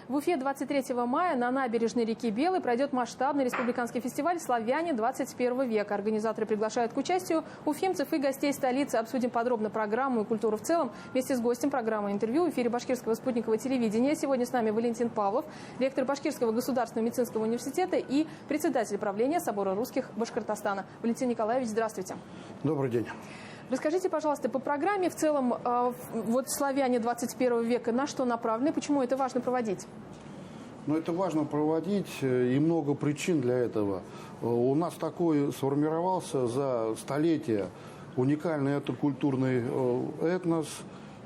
В Уфе 23 мая на набережной реки Белой пройдет масштабный республиканский фестиваль «Славяне 21 века». Организаторы приглашают к участию уфимцев и гостей столицы. Обсудим подробно программу и культуру в целом вместе с гостем программы «Интервью» в эфире Башкирского спутникового телевидения. Сегодня с нами Валентин Павлов, ректор Башкирского государственного медицинского университета и председатель правления Собора русских Башкортостана. Валентин Николаевич, здравствуйте. Добрый день. Расскажите, пожалуйста, по программе в целом, вот «Славяне 21 века» на что направлены, почему это важно проводить? Ну, это важно проводить, и много причин для этого. У нас такой сформировался за столетия уникальный этнокультурный этнос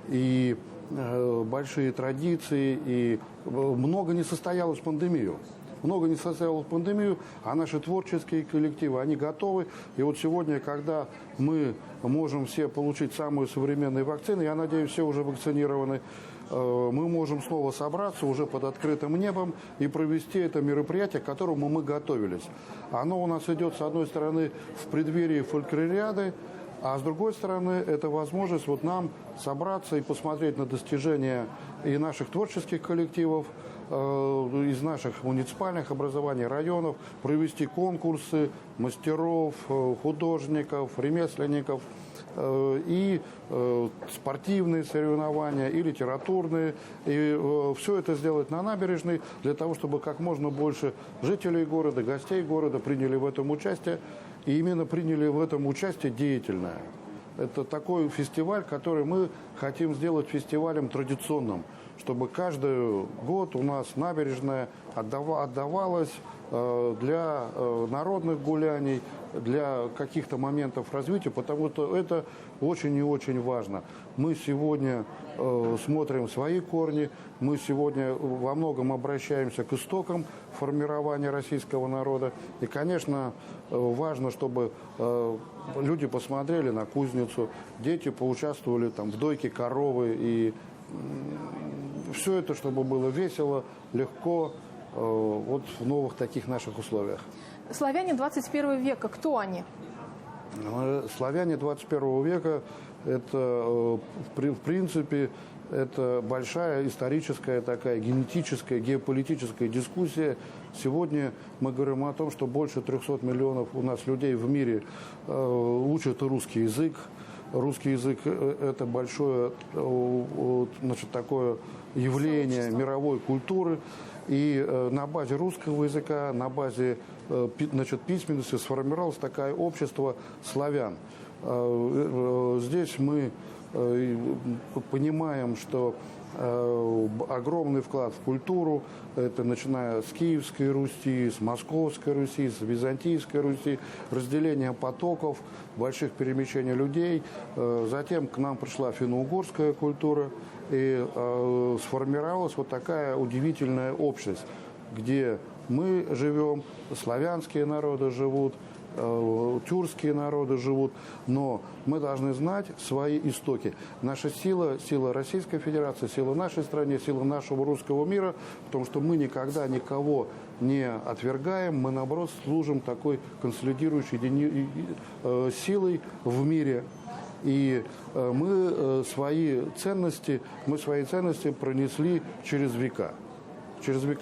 и большие традиции, и много не состоялось в пандемию. А наши творческие коллективы, они готовы. И вот сегодня, когда мы можем все получить самые современные вакцины, я надеюсь, все уже вакцинированы, мы можем снова собраться уже под открытым небом и провести это мероприятие, к которому мы готовились. Оно у нас идет, с одной стороны, в преддверии фольклориады, а с другой стороны, это возможность вот нам собраться и посмотреть на достижения и наших творческих коллективов, из наших муниципальных образований, районов, провести конкурсы мастеров, художников, ремесленников, и спортивные соревнования, и литературные. И все это сделать на набережной, для того, чтобы как можно больше жителей города, гостей города приняли в этом участие. И именно приняли в этом участие деятельное. Это такой фестиваль, который мы хотим сделать фестивалем традиционным, чтобы каждый год у нас набережная отдавалась для народных гуляний, для каких-то моментов развития, потому что это очень и очень важно. Мы сегодня смотрим свои корни, мы сегодня во многом обращаемся к истокам формирования российского народа. И, конечно, важно, чтобы люди посмотрели на кузницу, дети поучаствовали там в дойке коровы, и все это, чтобы было весело, легко, вот в новых таких наших условиях. Славяне 21 века, кто они? Славяне 21 века – это, в принципе, это большая историческая такая генетическая, геополитическая дискуссия. Сегодня мы говорим о том, что больше 300 миллионов у нас людей в мире учат русский язык. Русский язык – это большое, значит, такое явление мировой культуры. И на базе русского языка, на базе, значит, письменности сформировалось такое общество славян. Здесь мы понимаем, что огромный вклад в культуру, это начиная с Киевской Руси, с Московской Руси, с Византийской Руси, разделение потоков, больших перемещений людей. Затем к нам пришла финно-угорская культура, и сформировалась вот такая удивительная общность, где мы живем, славянские народы живут, тюркские народы живут, но мы должны знать свои истоки. Наша сила, сила Российской Федерации, сила нашей страны, сила нашего русского мира, потому что мы никогда никого не отвергаем, мы, наоборот, служим такой консолидирующей силой в мире. И мы свои ценности пронесли через века.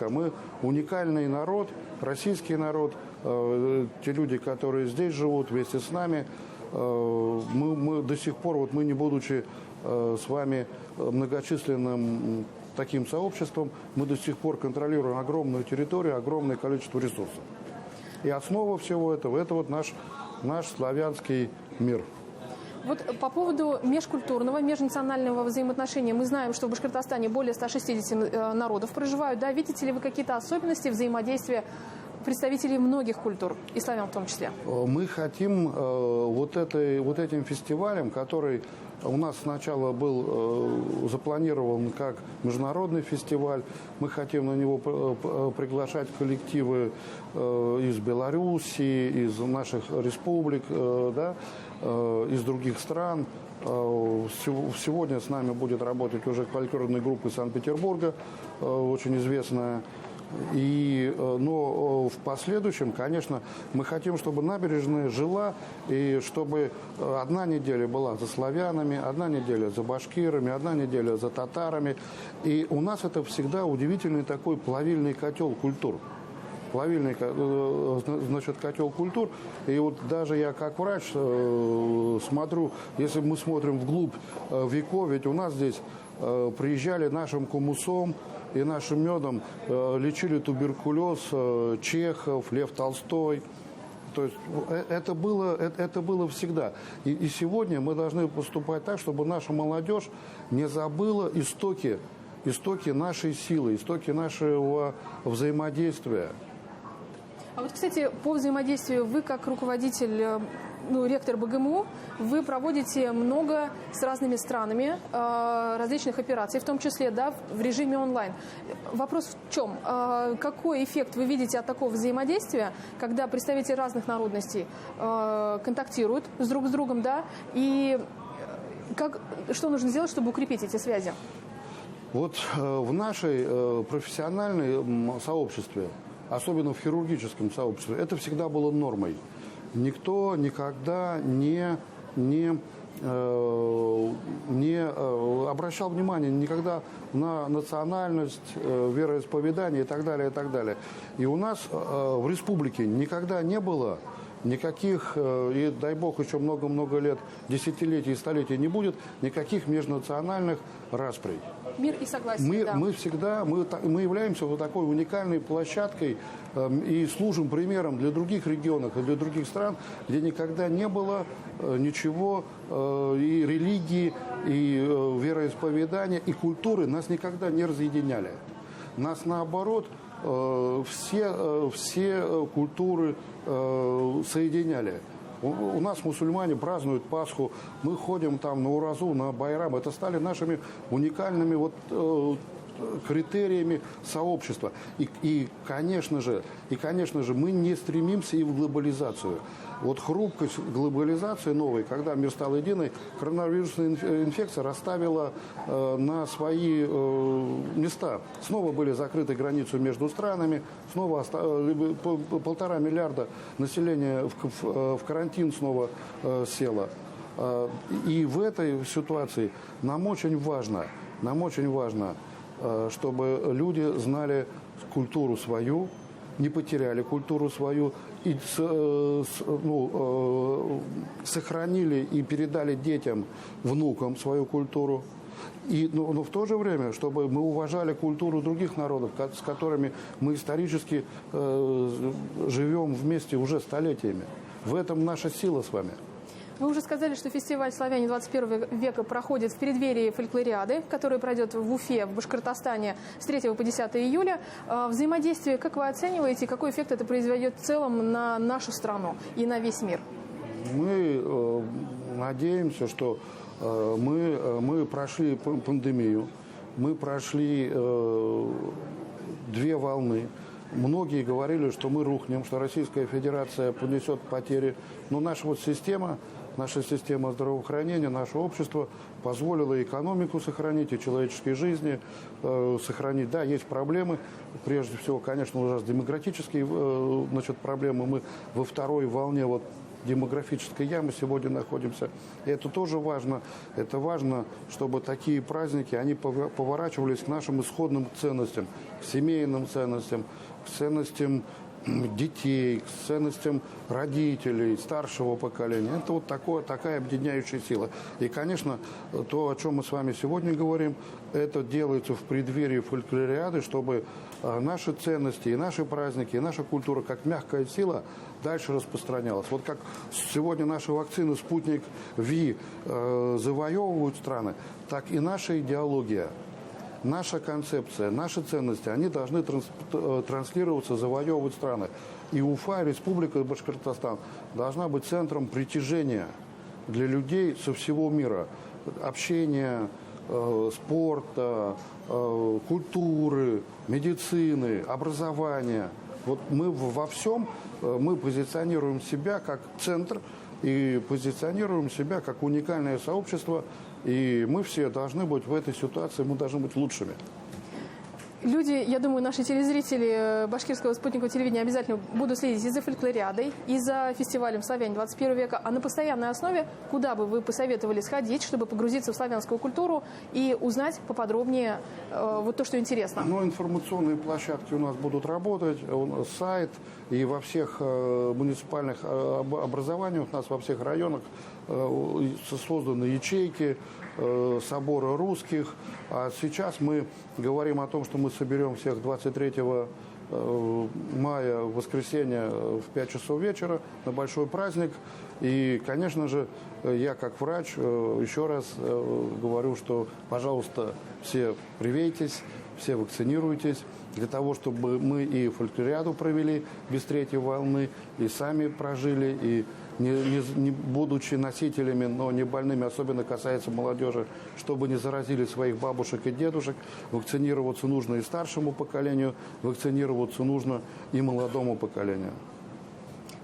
Мы уникальный народ, российский народ, те люди, которые здесь живут вместе с нами, мы до сих пор, вот мы не будучи с вами многочисленным таким сообществом, мы до сих пор контролируем огромную территорию, огромное количество ресурсов. И основа всего этого – это вот наш славянский мир. Вот по поводу межкультурного, межнационального взаимоотношения. Мы знаем, что в Башкортостане более 160 народов проживают. Да? Видите ли вы какие-то особенности взаимодействия представителей многих культур, и славян в том числе? Мы хотим вот этим фестивалем, который у нас сначала был запланирован как международный фестиваль, мы хотим на него приглашать коллективы из Белоруссии, из наших республик, да, из других стран. Сегодня с нами будет работать уже фольклорная группа из Санкт-Петербурга, очень известная. Но в последующем, конечно, мы хотим, чтобы набережная жила, и чтобы одна неделя была за славянами, одна неделя за башкирами, одна неделя за татарами. И у нас это всегда удивительный такой плавильный котел культур. Плавильный, значит, котел культур. И вот даже я как врач смотрю, если мы смотрим вглубь веков, ведь у нас здесь приезжали нашим кумусом и нашим медом, лечили туберкулез Чехов, Лев Толстой. То есть это было всегда. И сегодня мы должны поступать так, чтобы наша молодежь не забыла истоки нашей силы, истоки нашего взаимодействия. А вот, кстати, по взаимодействию вы, как руководитель, ректор БГМУ, вы проводите много с разными странами различных операций, в том числе, да, в режиме онлайн. Вопрос в чем? Какой эффект вы видите от такого взаимодействия, когда представители разных народностей контактируют друг с другом, да, и что нужно сделать, чтобы укрепить эти связи? Вот в нашей профессиональной сообществе, особенно в хирургическом сообществе, это всегда было нормой. Никто никогда не обращал внимания никогда на национальность, вероисповедание и так далее, и так далее. И у нас в республике никогда не было никаких, и дай бог еще много-много лет, десятилетий и столетий не будет, никаких межнациональных расприй. Мир и согласие, да. Мы являемся вот такой уникальной площадкой и служим примером для других регионов и для других стран, где никогда не было ничего, и религии, и вероисповедания, и культуры нас никогда не разъединяли. Нас, наоборот, все культуры соединяли. У нас мусульмане празднуют Пасху, мы ходим там на Уразу, на Байрам. Это стали нашими уникальными критериями сообщества. И, конечно же, мы не стремимся и в глобализацию. Вот хрупкость глобализации новой, когда мир стал единый, коронавирусная инфекция расставила на свои места. Снова были закрыты границы между странами, снова 1,5 миллиарда населения в карантин снова село. И в этой ситуации нам очень важно, чтобы люди знали культуру свою, не потеряли культуру свою и сохранили и передали детям, внукам свою культуру. Но в то же время, чтобы мы уважали культуру других народов, с которыми мы исторически живем вместе уже столетиями. В этом наша сила с вами. Вы уже сказали, что фестиваль «Славяне 21 века» проходит в преддверии фольклориады, которая пройдет в Уфе, в Башкортостане с 3 по 10 июля. Взаимодействие, как вы оцениваете, какой эффект это произведет в целом на нашу страну и на весь мир? Мы надеемся, что мы прошли пандемию, мы прошли 2 волны. Многие говорили, что мы рухнем, что Российская Федерация понесет потери. Но наша система здравоохранения, наше общество позволило экономику сохранить, и человеческие жизни сохранить. Да, есть проблемы. Прежде всего, конечно, у нас демографические проблемы. Мы во второй волне демографической ямы сегодня находимся. И это тоже важно. Это важно, чтобы такие праздники, они поворачивались к нашим исходным ценностям, к семейным ценностям, к ценностям детей, к ценностям родителей, старшего поколения. Это такая объединяющая сила. И, конечно, то, о чем мы с вами сегодня говорим, это делается в преддверии фольклориады, чтобы наши ценности и наши праздники, и наша культура, как мягкая сила, дальше распространялась. Вот как сегодня наши вакцины «Спутник Ви» завоевывают страны, так и наша идеология, наша концепция, наши ценности, они должны транслироваться, завоевывать страны. И Уфа, Республика Башкортостан должна быть центром притяжения для людей со всего мира. Общения, спорта, культуры, медицины, образования. Вот мы во всем мы позиционируем себя как центр и позиционируем себя как уникальное сообщество. И мы все должны быть в этой ситуации, мы должны быть лучшими. Люди, я думаю, наши телезрители башкирского спутникового телевидения обязательно будут следить и за фольклориадой, и за фестивалем «Славяне 21 века», а на постоянной основе, куда бы вы посоветовали сходить, чтобы погрузиться в славянскую культуру и узнать поподробнее вот то, что интересно? Ну, информационные площадки у нас будут работать, сайт, и во всех муниципальных образованиях у нас во всех районах созданы ячейки собора русских. А сейчас мы говорим о том, что мы соберем всех 23 мая, в воскресенье, в 5 часов вечера на большой праздник. И, конечно же, я как врач еще раз говорю, что, пожалуйста, все привейтесь, все вакцинируйтесь, для того, чтобы мы и фольклориаду провели без третьей волны, и сами прожили, и не будучи носителями, но не больными, особенно касается молодежи, чтобы не заразили своих бабушек и дедушек. Вакцинироваться нужно и старшему поколению, вакцинироваться нужно и молодому поколению.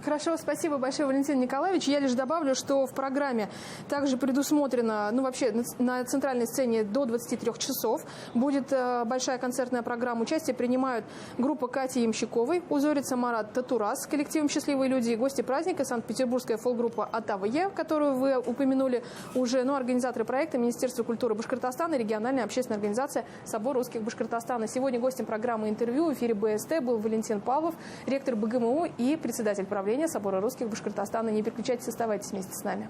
Хорошо, спасибо большое, Валентин Николаевич. Я лишь добавлю, что в программе также предусмотрено, вообще на центральной сцене до 23 часов будет большая концертная программа. Участие принимают группа Кати Ямщиковой, узорится Марат Татурас с коллективом «Счастливые люди» и гости праздника санкт-петербургская фолк-группа «Атава-Е», которую вы упомянули уже, организаторы проекта Министерство культуры Башкортостана и региональная общественная организация «Собор русских Башкортостана». Сегодня гостем программы интервью в эфире БСТ был Валентин Павлов, ректор БГМУ и председатель правления Собора русских Башкортостана. Не переключайтесь, оставайтесь вместе с нами.